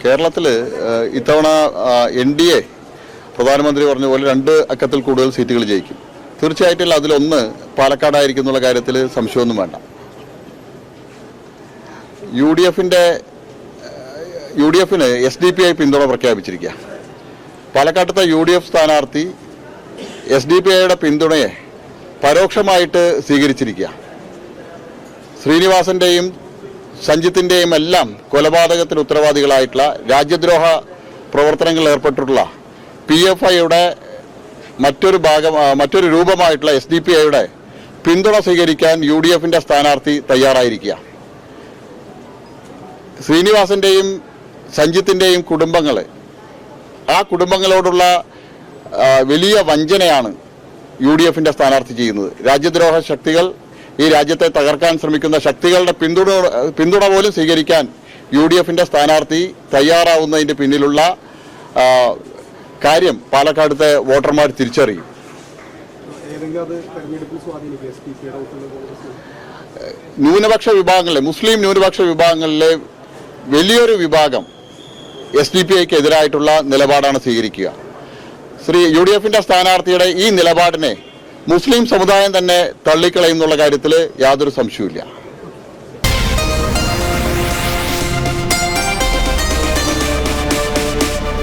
കേരളത്തിൽ ഇത്തവണ NDA പ്രധാനമന്ത്രി പറഞ്ഞ പോലെ 2 അക്കത്തിൽ കൂടുതൽ സീറ്റുകൾ ജയിക്കും. തീർച്ചയായിട്ടും അതിലൊന്ന് പാലക്കാടായിരിക്കും എന്നുള്ള കാര്യത്തിൽ സംശയമൊന്നും വേണ്ട. UDFന് SDPI പിന്തുണ പ്രഖ്യാപിച്ചിരിക്കുക. പാലക്കാട്ടത്തെ UDF സ്ഥാനാർത്ഥി SDPIയുടെ പിന്തുണയെ പരോക്ഷമായിട്ട് സ്വീകരിച്ചിരിക്കുക. ശ്രീനിവാസൻ്റെയും സഞ്ജിത്തിൻ്റെയും എല്ലാം കൊലപാതകത്തിന് ഉത്തരവാദികളായിട്ടുള്ള രാജ്യദ്രോഹ പ്രവർത്തനങ്ങളിൽ ഏർപ്പെട്ടിട്ടുള്ള PFIയുടെ മറ്റൊരു രൂപമായിട്ടുള്ള SDPIയുടെ പിന്തുണ സ്വീകരിക്കാൻ UDFൻ്റെ സ്ഥാനാർത്ഥി തയ്യാറായിരിക്കുക. ശ്രീനിവാസൻ്റെയും സഞ്ജിത്തിൻ്റെയും ആ കുടുംബങ്ങളോടുള്ള വലിയ വഞ്ചനയാണ് UDFൻ്റെ സ്ഥാനാർത്ഥി ചെയ്യുന്നത്. രാജ്യദ്രോഹ ശക്തികൾ, ഈ രാജ്യത്തെ തകർക്കാൻ ശ്രമിക്കുന്ന ശക്തികളുടെ പിന്തുണ പോലും സ്വീകരിക്കാൻ UDFൻ്റെ സ്ഥാനാർത്ഥി തയ്യാറാവുന്നതിൻ്റെ പിന്നിലുള്ള കാര്യം പാലക്കാടത്തെ വോട്ടർമാർ തിരിച്ചറിയും. ന്യൂനപക്ഷ വിഭാഗങ്ങളിലെ മുസ്ലിം ന്യൂനപക്ഷ വിഭാഗങ്ങളിലെ വലിയൊരു വിഭാഗം SDPIക്ക് എതിരായിട്ടുള്ള നിലപാടാണ് സ്വീകരിക്കുക. UDFൻ്റെ സ്ഥാനാർത്ഥിയുടെ ഈ നിലപാടിനെ മുസ്ലിം സമുദായം തന്നെ തള്ളിക്കളയുന്നുള്ള കാര്യത്തിൽ യാതൊരു സംശയവുമില്ല.